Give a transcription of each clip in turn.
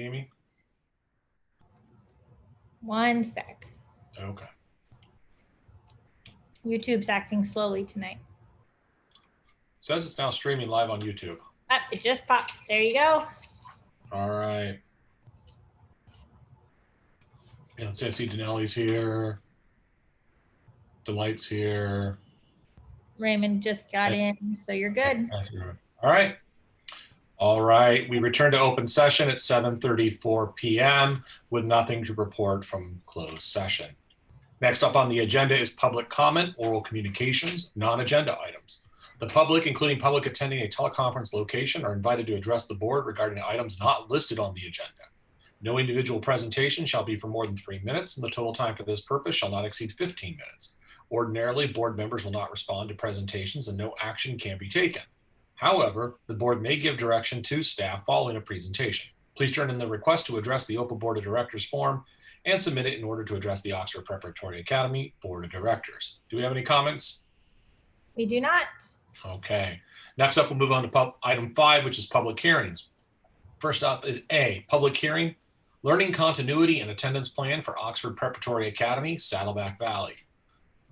Amy? One sec. Okay. YouTube's acting slowly tonight. Says it's now streaming live on YouTube. Ah, it just popped. There you go. All right. Yeah, let's see, I see Denelli's here. Delight's here. Raymond just got in, so you're good. All right. All right. We return to open session at 7:34 p.m. with nothing to report from closed session. Next up on the agenda is public comment, oral communications, non-agenda items. The public, including public attending a teleconference location, are invited to address the board regarding items not listed on the agenda. No individual presentation shall be for more than 3 minutes, and the total time for this purpose shall not exceed 15 minutes. Ordinarily, board members will not respond to presentations and no action can be taken. However, the board may give direction to staff following a presentation. Please turn in the request to address the OPA Board of Directors form and submit it in order to address the Oxford Preparatory Academy Board of Directors. Do we have any comments? We do not. Okay. Next up, we'll move on to item 5, which is public hearings. First up is A, public hearing, learning continuity and attendance plan for Oxford Preparatory Academy, Saddleback Valley.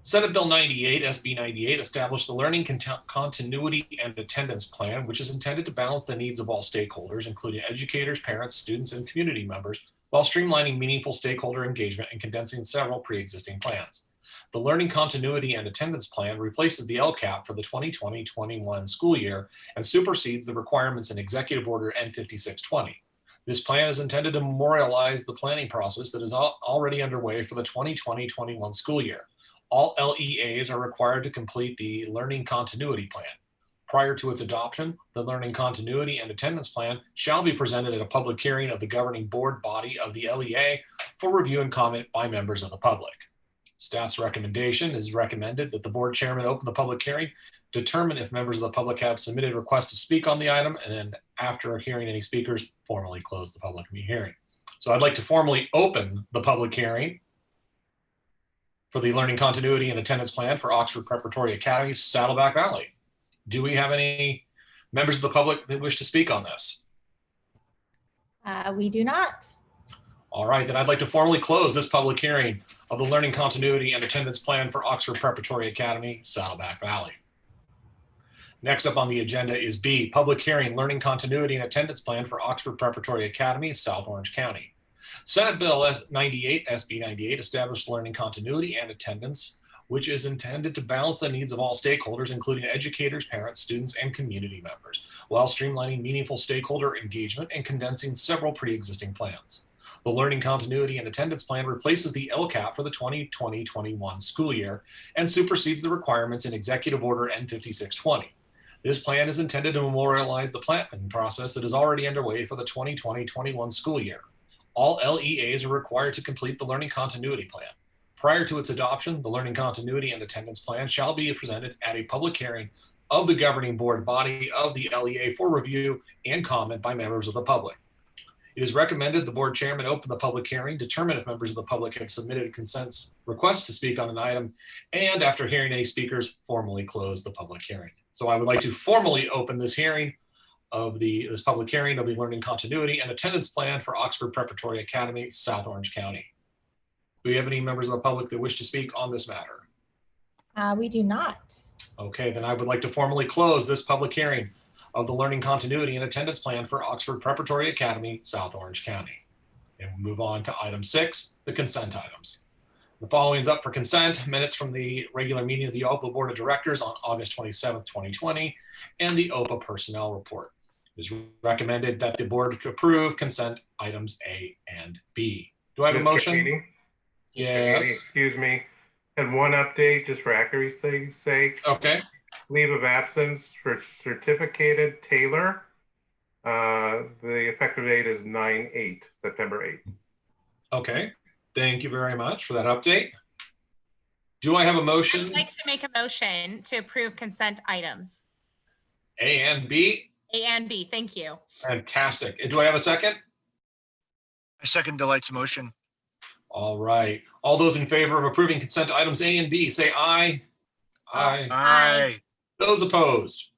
Senate Bill 98, SB 98, established the learning continuity and attendance plan, which is intended to balance the needs of all stakeholders, including educators, parents, students, and community members, while streamlining meaningful stakeholder engagement and condensing several pre-existing plans. The learning continuity and attendance plan replaces the LCAP for the 2020-21 school year and supersedes the requirements in Executive Order N5620. This plan is intended to memorialize the planning process that is already underway for the 2020-21 school year. All LEAs are required to complete the Learning Continuity Plan. Prior to its adoption, the Learning Continuity and Attendance Plan shall be presented at a public hearing of the governing board body of the LEA for review and comment by members of the public. Staff's recommendation is recommended that the board chairman open the public hearing, determine if members of the public have submitted requests to speak on the item, and then after hearing any speakers, formally close the public hearing. So I'd like to formally open the public hearing for the Learning Continuity and Attendance Plan for Oxford Preparatory Academy, Saddleback Valley. Do we have any members of the public that wish to speak on this? We do not. All right, then I'd like to formally close this public hearing of the Learning Continuity and Attendance Plan for Oxford Preparatory Academy, Saddleback Valley. Next up on the agenda is B, public hearing, Learning Continuity and Attendance Plan for Oxford Preparatory Academy, South Orange County. Senate Bill 98, SB 98, established learning continuity and attendance, which is intended to balance the needs of all stakeholders, including educators, parents, students, and community members, while streamlining meaningful stakeholder engagement and condensing several pre-existing plans. The Learning Continuity and Attendance Plan replaces the LCAP for the 2020-21 school year and supersedes the requirements in Executive Order N5620. This plan is intended to memorialize the planning process that is already underway for the 2020-21 school year. All LEAs are required to complete the Learning Continuity Plan. Prior to its adoption, the Learning Continuity and Attendance Plan shall be presented at a public hearing of the governing board body of the LEA for review and comment by members of the public. It is recommended the board chairman open the public hearing, determine if members of the public have submitted consent requests to speak on an item, and after hearing any speakers, formally close the public hearing. So I would like to formally open this hearing of this public hearing of the Learning Continuity and Attendance Plan for Oxford Preparatory Academy, South Orange County. Do we have any members of the public that wish to speak on this matter? We do not. Okay, then I would like to formally close this public hearing of the Learning Continuity and Attendance Plan for Oxford Preparatory Academy, South Orange County. And we'll move on to item 6, the consent items. The following is up for consent: minutes from the regular meeting of the OPA Board of Directors on August 27th, 2020, and the OPA Personnel Report. It is recommended that the board approve consent items A and B. Do I have a motion? Katie? Yes. Katie, excuse me. And one update, just for accuracy's sake. Okay. Leave of absence for certificated Taylor. The effective date is 9/8, September 8th. Okay. Thank you very much for that update. Do I have a motion? I'd like to make a motion to approve consent items. A and B? A and B, thank you. Fantastic. And do I have a second? I second Delight's motion. All right. All those in favor of approving consent items A and B, say aye. Aye. Aye. Those opposed?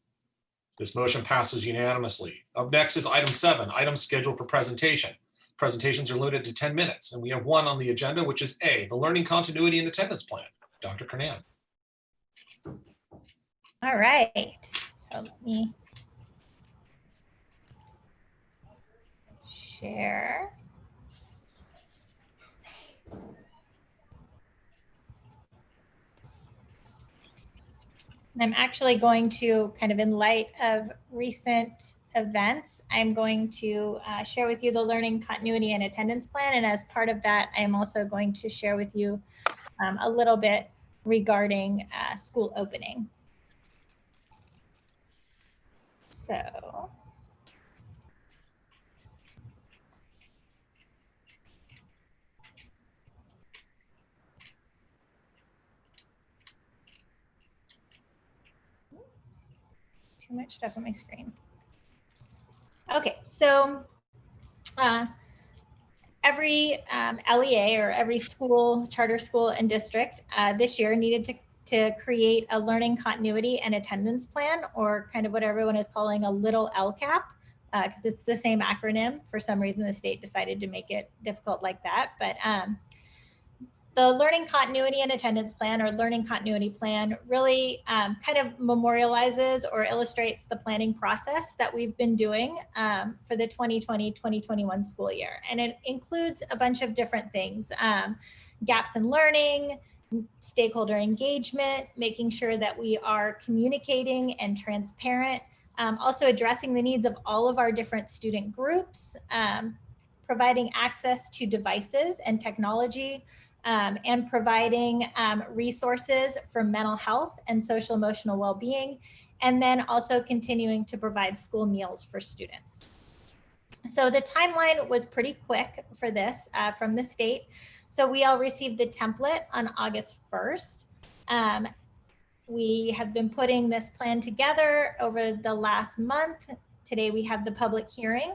This motion passes unanimously. Up next is item 7, items scheduled for presentation. Presentations are limited to 10 minutes, and we have one on the agenda, which is A, the Learning Continuity and Attendance Plan. Dr. Kernan. All right, so let me share. And I'm actually going to, kind of in light of recent events, I'm going to share with you the Learning Continuity and Attendance Plan. And as part of that, I am also going to share with you a little bit regarding school opening. So. Too much stuff on my screen. Okay, so every LEA or every school, charter school and district this year needed to create a learning continuity and attendance plan, or kind of what everyone is calling a little LCAP, because it's the same acronym. For some reason, the state decided to make it difficult like that. But the Learning Continuity and Attendance Plan, or Learning Continuity Plan, really kind of memorializes or illustrates the planning process that we've been doing for the 2020-2021 school year. And it includes a bunch of different things: gaps in learning, stakeholder engagement, making sure that we are communicating and transparent, also addressing the needs of all of our different student groups, providing access to devices and technology, and providing resources for mental health and social emotional well-being, and then also continuing to provide school meals for students. So the timeline was pretty quick for this from the state. So we all received the template on August 1st. We have been putting this plan together over the last month. Today we have the public hearing.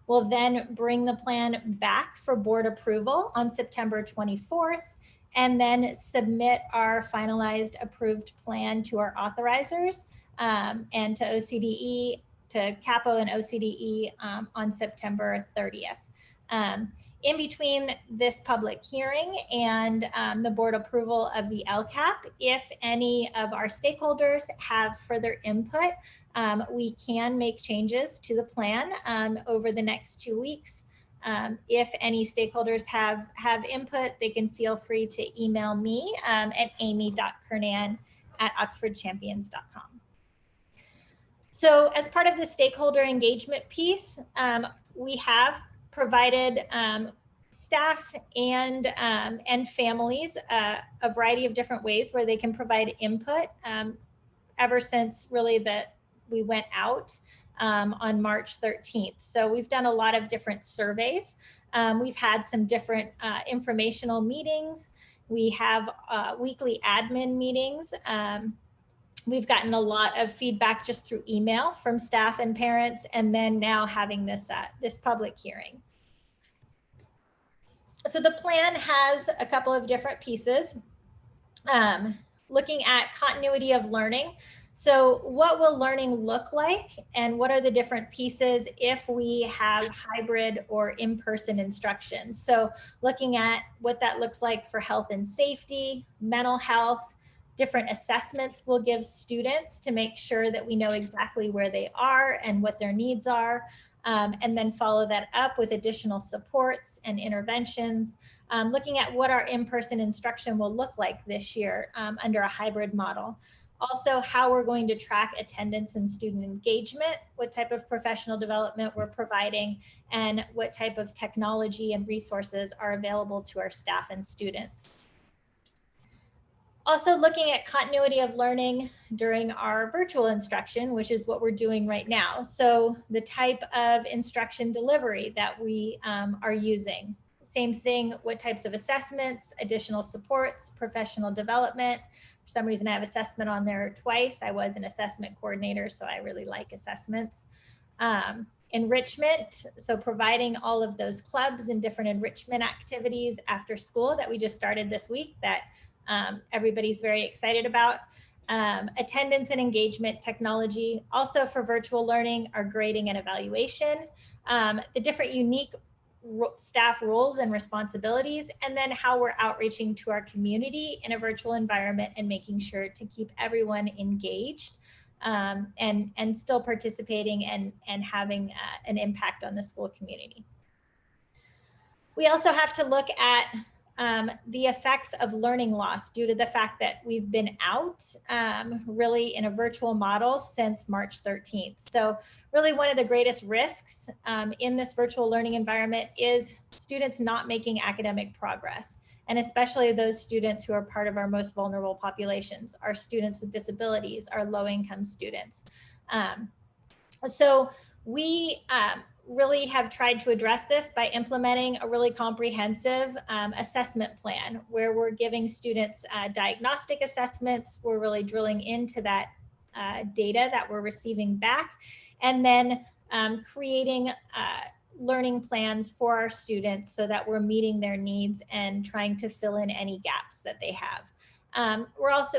We'll then bring the plan back for board approval on September 24th, and then submit our finalized approved plan to our authorizers and to OCDE, to CAPO and OCDE on September 30th. In between this public hearing and the board approval of the LCAP, if any of our stakeholders have further input, we can make changes to the plan over the next 2 weeks. If any stakeholders have input, they can feel free to email me at amy.kernan@oxfordchampions.com. So as part of the stakeholder engagement piece, we have provided staff and families a variety of different ways where they can provide input ever since really that we went out on March 13th. So we've done a lot of different surveys. We've had some different informational meetings. We have weekly admin meetings. We've gotten a lot of feedback just through email from staff and parents, and then now having this public hearing. So the plan has a couple of different pieces. Looking at continuity of learning. So what will learning look like, and what are the different pieces if we have hybrid or in-person instruction? So looking at what that looks like for health and safety, mental health, different assessments we'll give students to make sure that we know exactly where they are and what their needs are, and then follow that up with additional supports and interventions. Looking at what our in-person instruction will look like this year under a hybrid model. Also, how we're going to track attendance and student engagement, what type of professional development we're providing, and what type of technology and resources are available to our staff and students. Also looking at continuity of learning during our virtual instruction, which is what we're doing right now. So the type of instruction delivery that we are using. Same thing, what types of assessments, additional supports, professional development. For some reason I have assessment on there twice. I was an assessment coordinator, so I really like assessments. Enrichment, so providing all of those clubs and different enrichment activities after school that we just started this week that everybody's very excited about. Attendance and engagement technology. Also for virtual learning, our grading and evaluation. The different unique staff roles and responsibilities, and then how we're outreaching to our community in a virtual environment and making sure to keep everyone engaged and still participating and having an impact on the school community. We also have to look at the effects of learning loss due to the fact that we've been out really in a virtual model since March 13th. So really one of the greatest risks in this virtual learning environment is students not making academic progress, and especially those students who are part of our most vulnerable populations, our students with disabilities, our low-income students. So we really have tried to address this by implementing a really comprehensive assessment plan where we're giving students diagnostic assessments. We're really drilling into that data that we're receiving back, and then creating learning plans for our students so that we're meeting their needs and trying to fill in any gaps that they have.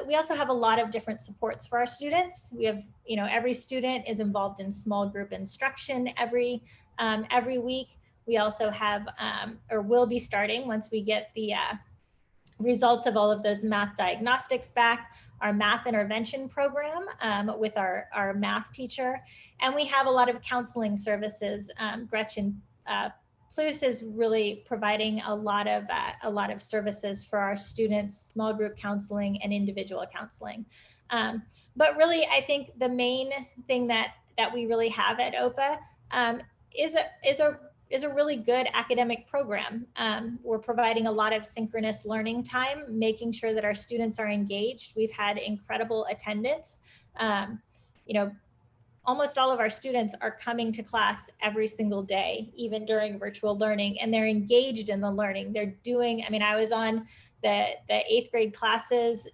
We also have a lot of different supports for our students. We have, every student is involved in small group instruction every week. We also have, or will be starting once we get the results of all of those math diagnostics back, our math intervention program with our math teacher. And we have a lot of counseling services. Gretchen Plus is really providing a lot of services for our students, small group counseling and individual counseling. But really, I think the main thing that we really have at OPA is a really good academic program. We're providing a lot of synchronous learning time, making sure that our students are engaged. We've had incredible attendance. Almost all of our students are coming to class every single day, even during virtual learning, and they're engaged in the learning. They're doing, I was on the 8th grade classes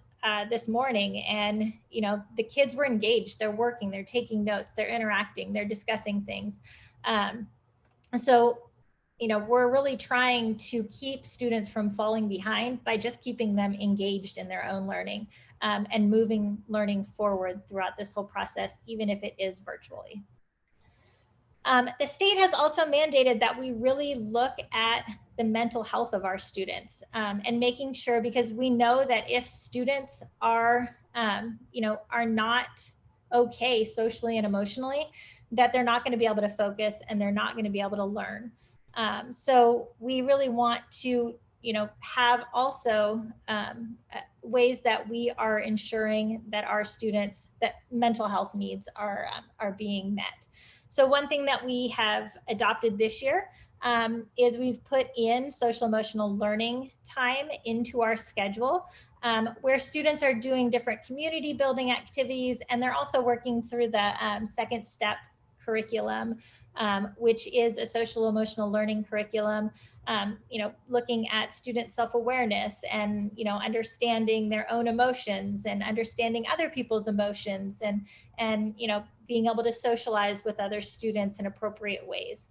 this morning, and the kids were engaged. They're working, they're taking notes, they're interacting, they're discussing things. So we're really trying to keep students from falling behind by just keeping them engaged in their own learning and moving learning forward throughout this whole process, even if it is virtually. The state has also mandated that we really look at the mental health of our students and making sure, because we know that if students are not okay socially and emotionally, that they're not going to be able to focus and they're not going to be able to learn. So we really want to, have also ways that we are ensuring that our students, that mental health needs are being met. So one thing that we have adopted this year is we've put in social emotional learning time into our schedule, where students are doing different community building activities, and they're also working through the second step curriculum, which is a social emotional learning curriculum, looking at student self-awareness and, understanding their own emotions and understanding other people's emotions and being able to socialize with other students in appropriate ways.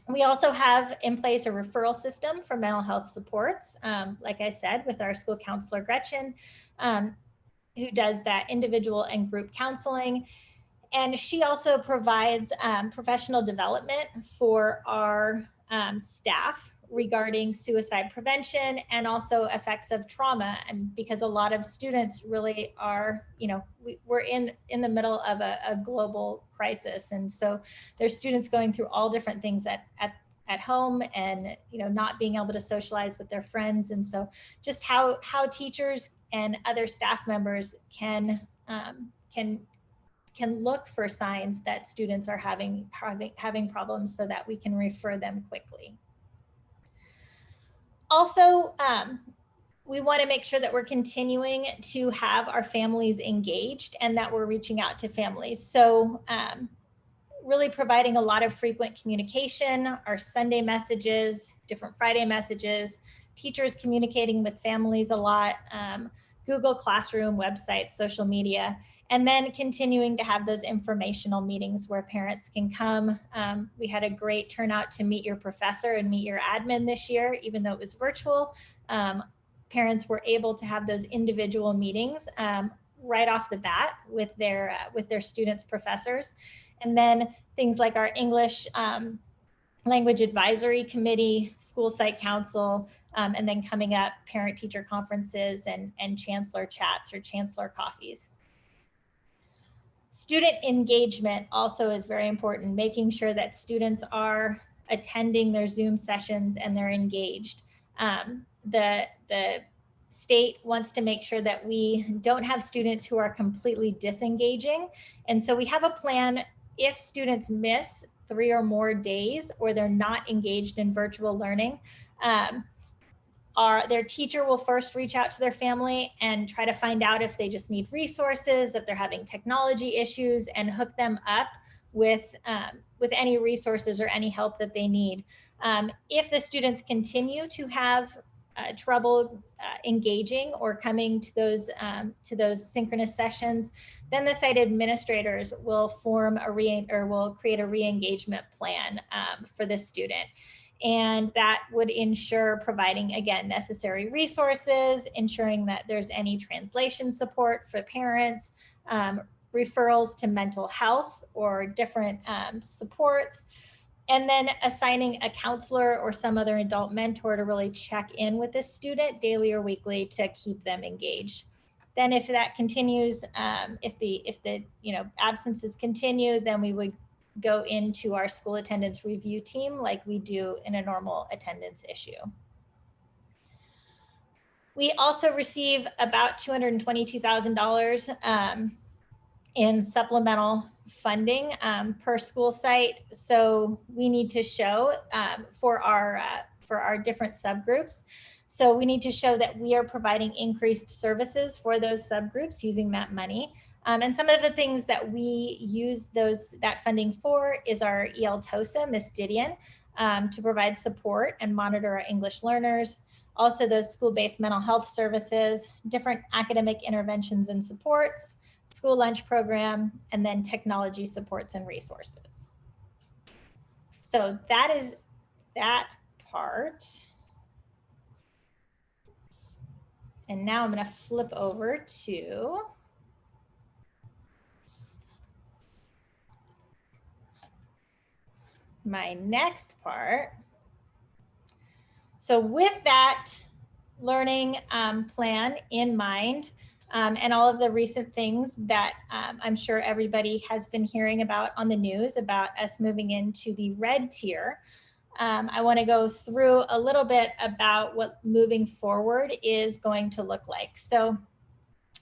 We also have in place a referral system for mental health supports, like I said, with our school counselor, Gretchen, who does that individual and group counseling. And she also provides professional development for our staff regarding suicide prevention and also effects of trauma. And because a lot of students really are, we're in the middle of a global crisis. And so there's students going through all different things at home and, not being able to socialize with their friends. And so just how teachers and other staff members can look for signs that students are having problems so that we can refer them quickly. Also, we want to make sure that we're continuing to have our families engaged and that we're reaching out to families. So really providing a lot of frequent communication, our Sunday messages, different Friday messages, teachers communicating with families a lot, Google Classroom, websites, social media, and then continuing to have those informational meetings where parents can come. We had a great turnout to Meet Your Professor and Meet Your Admin this year, even though it was virtual. Parents were able to have those individual meetings right off the bat with their students' professors. And then things like our English language advisory committee, school site council, and then coming up parent teacher conferences and chancellor chats or chancellor coffees. Student engagement also is very important, making sure that students are attending their Zoom sessions and they're engaged. The state wants to make sure that we don't have students who are completely disengaging. And so we have a plan if students miss 3 or more days or they're not engaged in virtual learning, their teacher will first reach out to their family and try to find out if they just need resources, if they're having technology issues, and hook them up with any resources or any help that they need. If the students continue to have trouble engaging or coming to those synchronous sessions, then the site administrators will will create a re-engagement plan for the student. And that would ensure providing, again, necessary resources, ensuring that there's any translation support for parents, referrals to mental health or different supports, and then assigning a counselor or some other adult mentor to really check in with the student daily or weekly to keep them engaged. Then if that continues, if the absences continue, then we would go into our school attendance review team like we do in a normal attendance issue. We also receive about $222,000 in supplemental funding per school site. So we need to show for our different subgroups. So we need to show that we are providing increased services for those subgroups using that money. And some of the things that we use that funding for is our ELTOSA, Miss Didion, to provide support and monitor our English learners. Also those school-based mental health services, different academic interventions and supports, school lunch program, and then technology supports and resources. So that is that part. And now I'm going to flip over to my next part. So with that learning plan in mind, and all of the recent things that I'm sure everybody has been hearing about on the news about us moving into the red tier, I want to go through a little bit about what moving forward is going to look like. So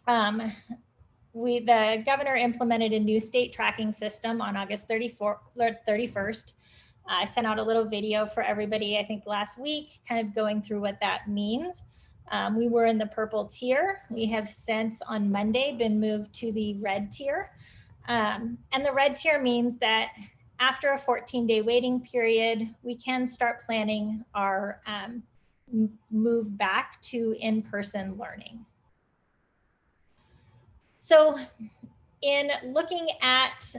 the governor implemented a new state tracking system on August 31st. I sent out a little video for everybody, I think last week, kind of going through what that means. We were in the purple tier. We have since on Monday been moved to the red tier. And the red tier means that after a 14-day waiting period, we can start planning our move back to in-person learning. So in looking at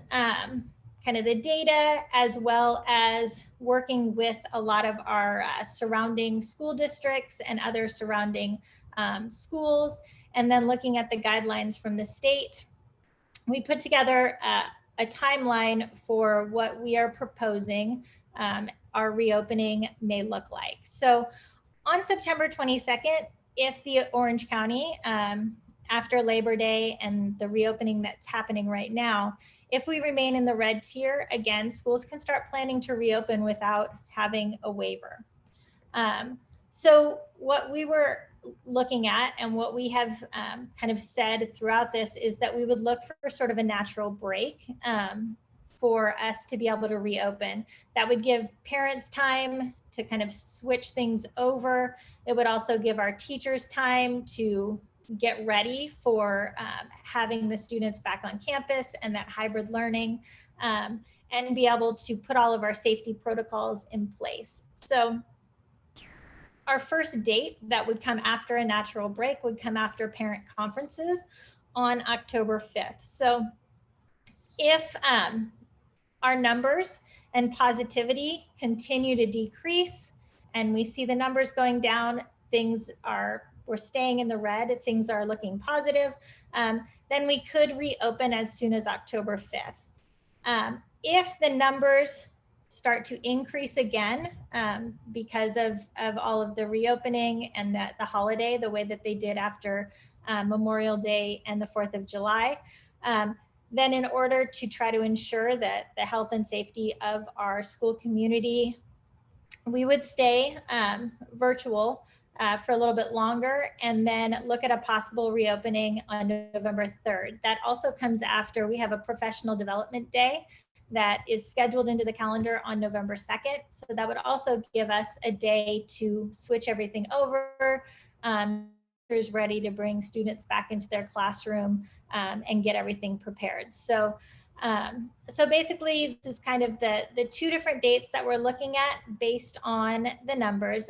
kind of the data, as well as working with a lot of our surrounding school districts and other surrounding schools, and then looking at the guidelines from the state, we put together a timeline for what we are proposing our reopening may look like. So on September 22nd, if the Orange County, after Labor Day and the reopening that's happening right now, if we remain in the red tier, again, schools can start planning to reopen without having a waiver. So what we were looking at and what we have kind of said throughout this is that we would look for sort of a natural break for us to be able to reopen. That would give parents time to kind of switch things over. It would also give our teachers time to get ready for having the students back on campus and that hybrid learning, and be able to put all of our safety protocols in place. So our first date that would come after a natural break would come after parent conferences on October 5th. So if our numbers and positivity continue to decrease and we see the numbers going down, we're staying in the red, things are looking positive, then we could reopen as soon as October 5th. If the numbers start to increase again because of all of the reopening and that the holiday, the way that they did after Memorial Day and the 4th of July. Then in order to try to ensure that the health and safety of our school community, we would stay virtual for a little bit longer and then look at a possible reopening on November 3rd. That also comes after we have a professional development day that is scheduled into the calendar on November 2nd. So that would also give us a day to switch everything over, is ready to bring students back into their classroom and get everything prepared. So basically, this is kind of the two different dates that we're looking at based on the numbers.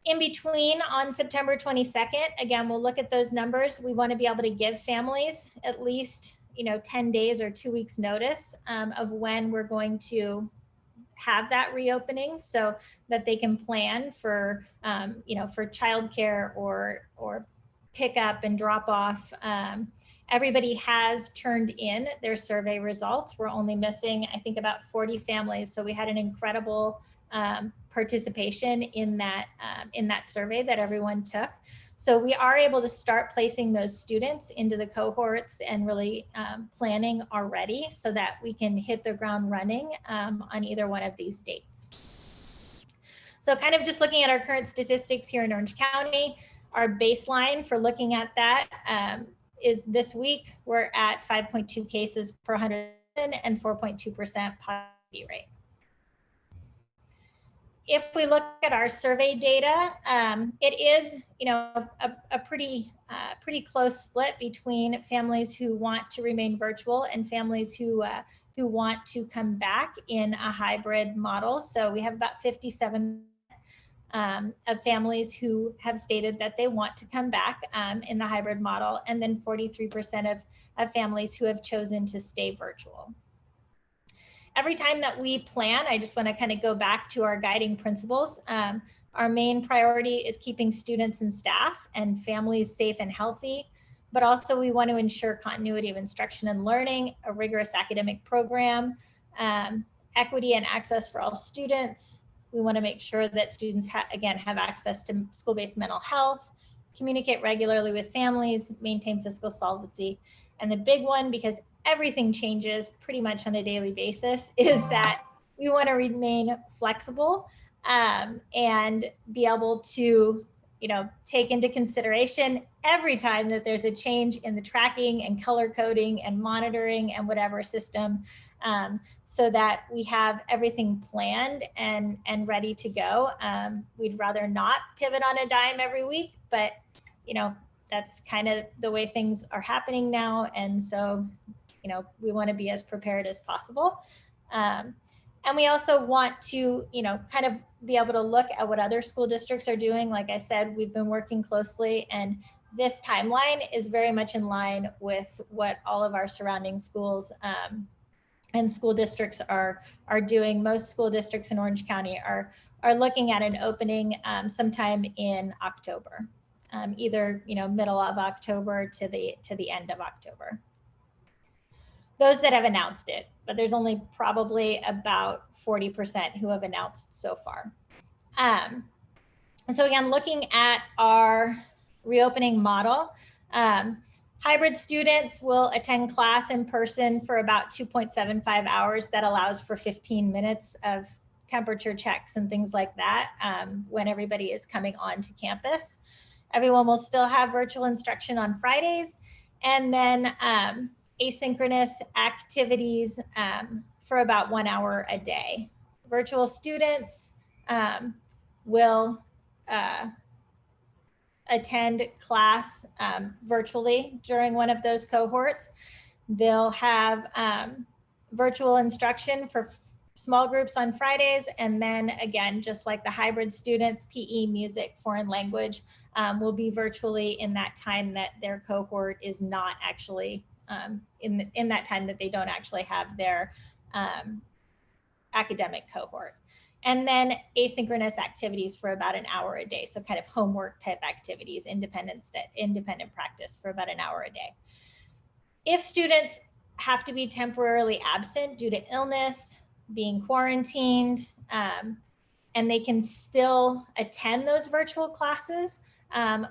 In between, on September 22nd, again, we'll look at those numbers. We want to be able to give families at least 10 days or 2 weeks notice of when we're going to have that reopening, so that they can plan for for childcare or pick up and drop off. Everybody has turned in their survey results. We're only missing, I think, about 40 families. So we had an incredible participation in that survey that everyone took. So we are able to start placing those students into the cohorts and really planning already so that we can hit the ground running on either one of these dates. So kind of just looking at our current statistics here in Orange County, our baseline for looking at that is this week, we're at 5.2 cases per 100 and 4.2% positivity rate. If we look at our survey data, it is, a pretty close split between families who want to remain virtual and families who want to come back in a hybrid model. So we have about 57 of families who have stated that they want to come back in the hybrid model, and then 43% of families who have chosen to stay virtual. Every time that we plan, I just want to kind of go back to our guiding principles. Our main priority is keeping students and staff and families safe and healthy, but also we want to ensure continuity of instruction and learning, a rigorous academic program, equity and access for all students. We want to make sure that students, again, have access to school-based mental health, communicate regularly with families, maintain fiscal solvency. And the big one, because everything changes pretty much on a daily basis, is that we want to remain flexible and be able to, take into consideration every time that there's a change in the tracking and color coding and monitoring and whatever system, so that we have everything planned and ready to go. We'd rather not pivot on a dime every week, but that's kind of the way things are happening now. And so, we want to be as prepared as possible. And we also want to, kind of be able to look at what other school districts are doing. Like I said, we've been working closely, and this timeline is very much in line with what all of our surrounding schools and school districts are doing. Most school districts in Orange County are looking at an opening sometime in October, either middle of October to the end of October. Those that have announced it, but there's only probably about 40% who have announced so far. So again, looking at our reopening model, hybrid students will attend class in person for about 2.75 hours. That allows for 15 minutes of temperature checks and things like that when everybody is coming onto campus. Everyone will still have virtual instruction on Fridays, and then asynchronous activities for about 1 hour a day. Virtual students will attend class virtually during one of those cohorts. They'll have virtual instruction for small groups on Fridays, and then again, just like the hybrid students, PE, music, foreign language will be virtually in that time that their cohort is not actually in that time that they don't actually have their academic cohort. And then asynchronous activities for about an hour a day. So kind of homework type activities, independent practice for about an hour a day. If students have to be temporarily absent due to illness, being quarantined, and they can still attend those virtual classes.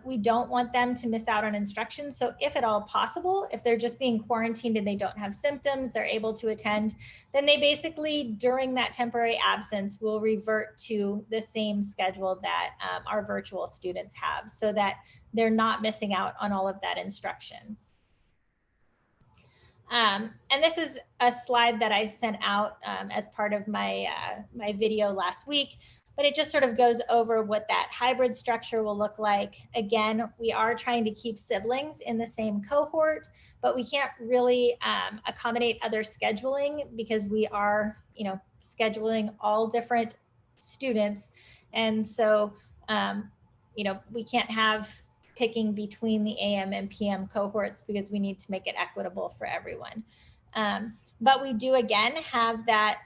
We don't want them to miss out on instruction. So if at all possible, if they're just being quarantined and they don't have symptoms, they're able to attend, then they basically, during that temporary absence, will revert to the same schedule that our virtual students have, so that they're not missing out on all of that instruction. And this is a slide that I sent out as part of my, my video last week, but it just sort of goes over what that hybrid structure will look like. Again, we are trying to keep siblings in the same cohort, but we can't really accommodate other scheduling because we are, scheduling all different students. And so, we can't have picking between the AM and PM cohorts because we need to make it equitable for everyone. But we do again have that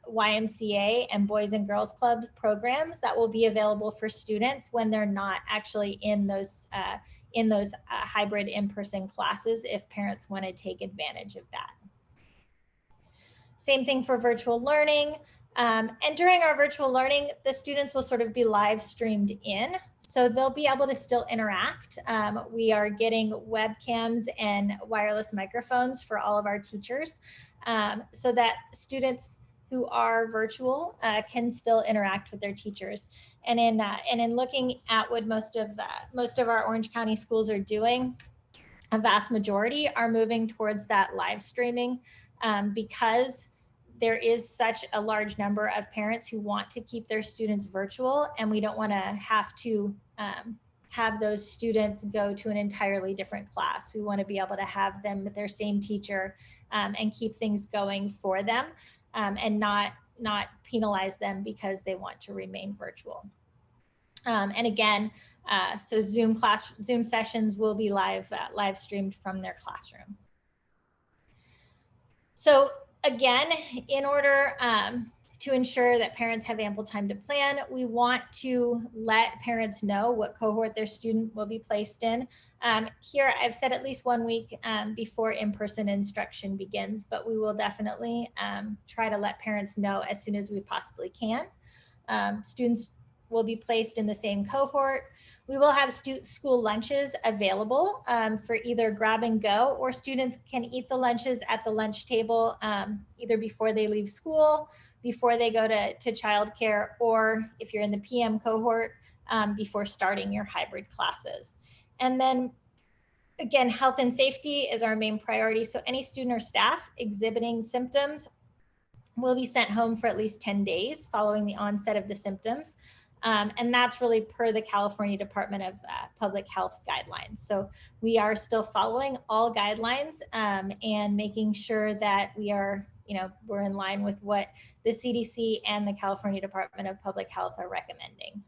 YMCA and Boys and Girls Club programs that will be available for students when they're not actually in those hybrid in-person classes, if parents want to take advantage of that. Same thing for virtual learning. And during our virtual learning, the students will sort of be live streamed in, so they'll be able to still interact. We are getting webcams and wireless microphones for all of our teachers, so that students who are virtual can still interact with their teachers. And in looking at what most of our Orange County schools are doing, a vast majority are moving towards that live streaming because there is such a large number of parents who want to keep their students virtual, and we don't want to have those students go to an entirely different class. We want to be able to have them with their same teacher and keep things going for them, and not penalize them because they want to remain virtual. And again, so Zoom sessions will be live streamed from their classroom. So again, in order to ensure that parents have ample time to plan, we want to let parents know what cohort their student will be placed in. Here, I've said at least 1 week before in-person instruction begins, but we will definitely try to let parents know as soon as we possibly can. Students will be placed in the same cohort. We will have school lunches available for either grab and go, or students can eat the lunches at the lunch table either before they leave school, before they go to childcare, or if you're in the PM cohort, before starting your hybrid classes. And then again, health and safety is our main priority. So any student or staff exhibiting symptoms will be sent home for at least 10 days following the onset of the symptoms. And that's really per the California Department of Public Health guidelines. So we are still following all guidelines and making sure that we are, we're in line with what the CDC and the California Department of Public Health are recommending.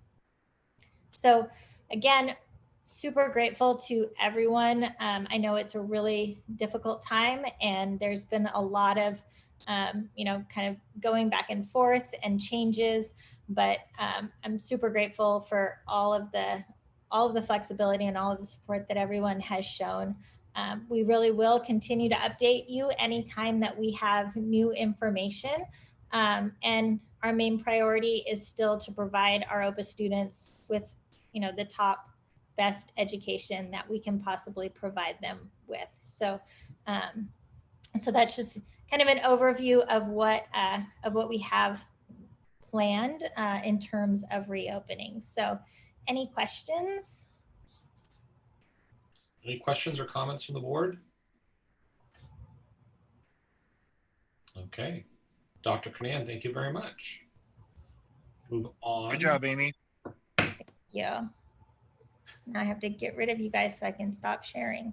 So again, super grateful to everyone. I know it's a really difficult time, and there's been a lot of, kind of going back and forth and changes. But I'm super grateful for all of the flexibility and all of the support that everyone has shown. We really will continue to update you anytime that we have new information. And our main priority is still to provide our OPA students with, the top best education that we can possibly provide them with. So, so that's just kind of an overview of what we have planned in terms of reopening. So any questions? Any questions or comments from the board? Okay. Dr. Canan, thank you very much. Move on. Good job, Amy. Yeah. Now I have to get rid of you guys so I can stop sharing.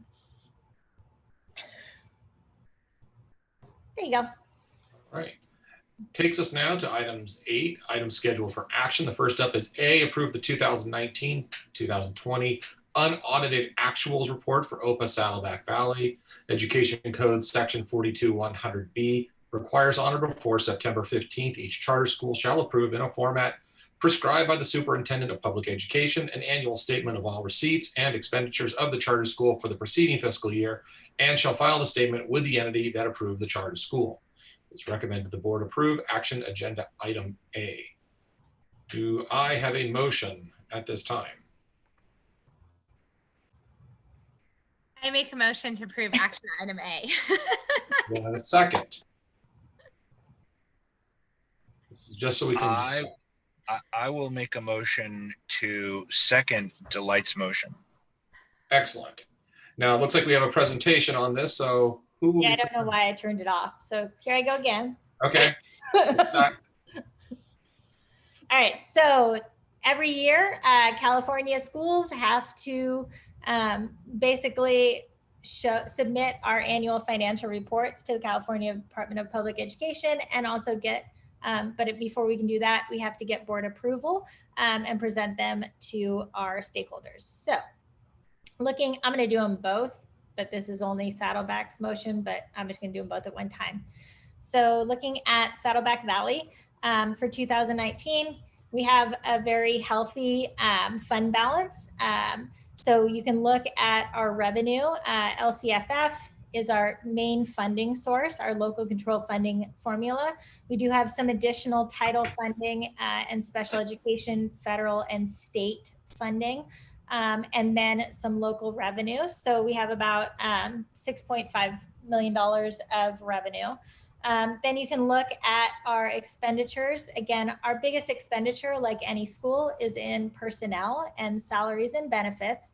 There you go. All right. Takes us now to items 8, items scheduled for action. The first up is A, approve the 2019-2020 unaudited actuals report for OPA Saddleback Valley. Education Code Section 42100B requires on or before September 15th, each charter school shall approve in a format prescribed by the Superintendent of Public Education an annual statement of all receipts and expenditures of the charter school for the preceding fiscal year, and shall file the statement with the entity that approved the charter school. It's recommended the board approve action agenda item A. Do I have a motion at this time? I make a motion to approve action item A. Do I have a second? This is just so we can. I will make a motion to second Delight's motion. Excellent. Now it looks like we have a presentation on this, so who will Yeah, I be? don't know why I turned it off. So here I go again. Okay. All right, so every year, California schools have to basically submit our annual financial reports to the California Department of Public Education, and also get, before we can do that, we have to get board approval and present them to our stakeholders. So I'm gonna do them both, but this is only Saddleback's motion, but I'm just gonna do them both at one time. So looking at Saddleback Valley, for 2019, we have a very healthy fund balance. So you can look at our revenue. LCFF is our main funding source, our local control funding formula. We do have some additional title funding and special education, federal and state funding, and then some local revenue. So we have about $6.5 million of revenue. Then you can look at our expenditures. Again, our biggest expenditure, like any school, is in personnel and salaries and benefits.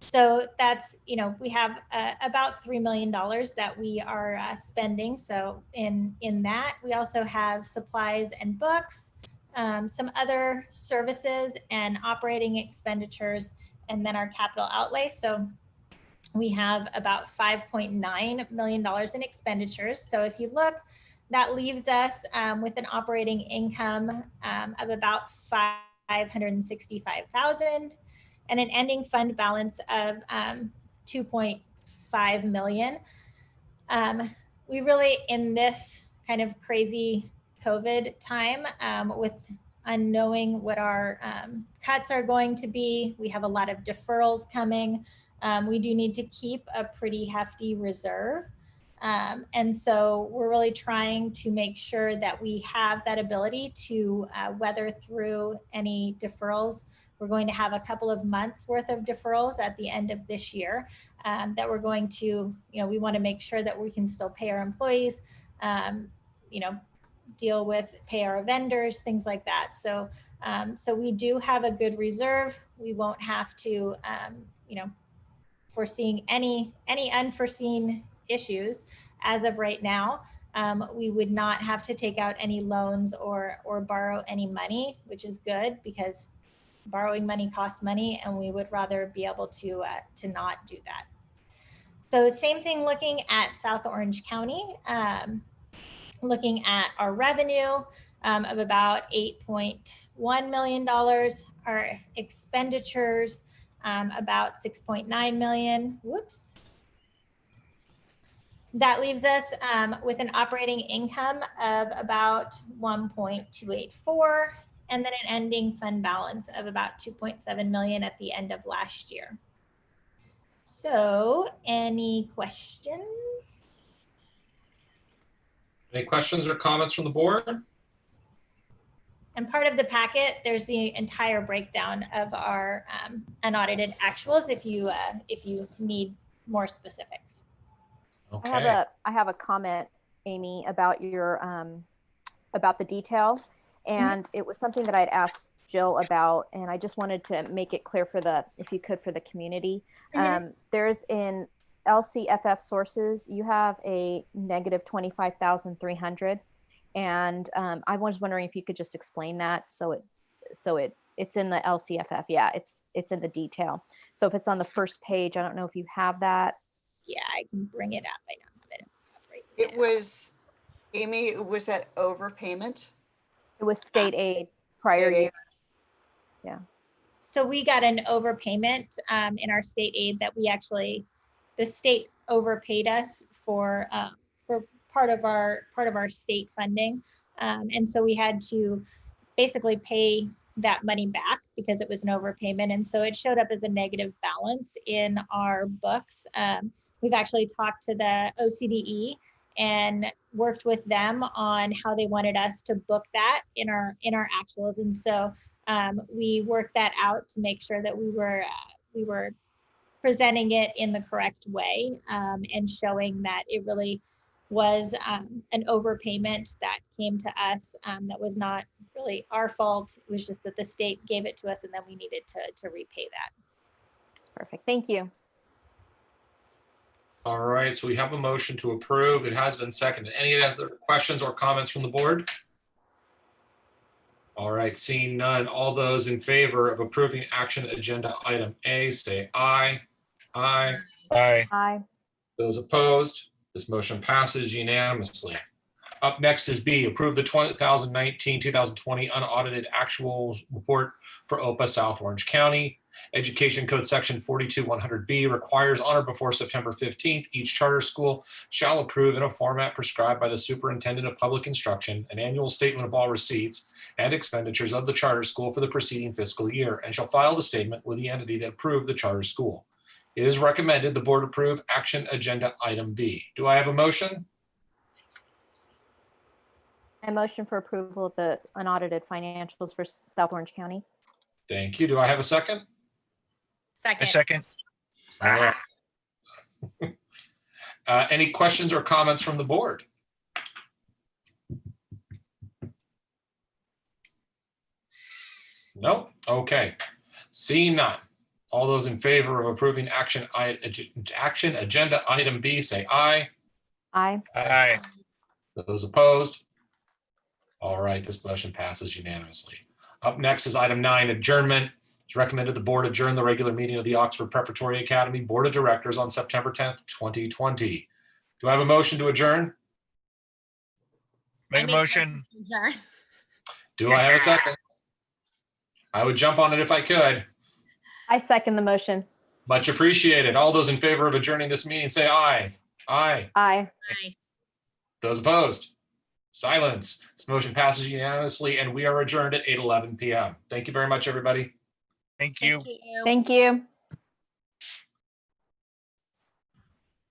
So that's, we have about $3 million that we are spending. So in that, we also have supplies and books, some other services and operating expenditures, and then our capital outlay. So we have about $5.9 million in expenditures. So if you look, that leaves us with an operating income of about $565,000 and an ending fund balance of $2.5 million. We really, in this kind of crazy COVID time, with unknowing what our cuts are going to be, we have a lot of deferrals coming. We do need to keep a pretty hefty reserve. And so we're really trying to make sure that we have that ability to weather through any deferrals. We're going to have a couple of months worth of deferrals at the end of this year that we're going to, we want to make sure that we can still pay our employees, pay our vendors, things like that. So, so we do have a good reserve. We won't have to, foreseeing any unforeseen issues as of right now. We would not have to take out any loans or borrow any money, which is good because borrowing money costs money, and we would rather be able to not do that. So same thing looking at South Orange County, looking at our revenue of about $8.1 million, our expenditures about $6.9 million. Whoops. That leaves us with an operating income of about 1.284, and then an ending fund balance of about 2.7 million at the end of last year. So any questions? Any questions or comments from the board? And part of the packet, there's the entire breakdown of our unaudited actuals if you need more specifics. Okay. I have a comment, Amy, about your about the detail, and it was something that I'd asked Jill about, and I just wanted to make it clear for the community. There's in LCFF sources, you have a negative 25,300, and I was wondering if you could just explain that. So it's in the LCFF. Yeah, it's in the detail. So if it's on the first page, I don't know if you have that. Yeah, I can bring it up. I don't have it right It now. was, Amy, was that overpayment? It was state aid prior State aid. years. Yeah. So we got an overpayment in our state aid that the state overpaid us for part of our state funding, and so we had to basically pay that money back because it was an overpayment, and so it showed up as a negative balance in our books. We've actually talked to the OCDE, and worked with them on how they wanted us to book that in our actuals. And so we worked that out to make sure that we were presenting it in the correct way, and showing that it really was an overpayment that came to us, that was not really our fault. It was just that the state gave it to us and then we needed to repay that. Perfect. Thank you. All right, so we have a motion to approve. It has been seconded. Any other questions or comments from the board? All right, seeing none, all those in favor of approving action agenda item A, say aye. Aye. Aye. Aye. Those opposed, this motion passes unanimously. Up next is B, approve the 2019-2020 unaudited actual report for OPA South Orange County. Education Code Section 42100B requires on or before September 15th, each charter school shall approve in a format prescribed by the Superintendent of Public Instruction an annual statement of all receipts and expenditures of the charter school for the preceding fiscal year, and shall file the statement with the entity that approved the charter school. It is recommended the board approve action agenda item B. Do I have a motion? I motion for approval of the unaudited financials for South Orange County. Thank you. Do I have a second? A Second. second. Any questions or comments from the board? No? Okay. Seeing none. All those in favor of approving action agenda item B, say aye. Aye. Aye. Those opposed? All right, this motion passes unanimously. Up next is item 9, adjournment. It's recommended the board adjourn the regular meeting of the Oxford Preparatory Academy Board of Directors on September 10th, 2020. Do I have a motion to adjourn? Make a motion. Adjourn. Do I have a second? I would jump on it if I could. I second the motion. Much appreciated. All those in favor of adjourning this meeting, say aye. Aye. Aye. Aye. Those opposed? Silence. This motion passes unanimously, and we are adjourned at 8:11 p.m. Thank you very much, everybody. Thank you. Thank you. Thank you.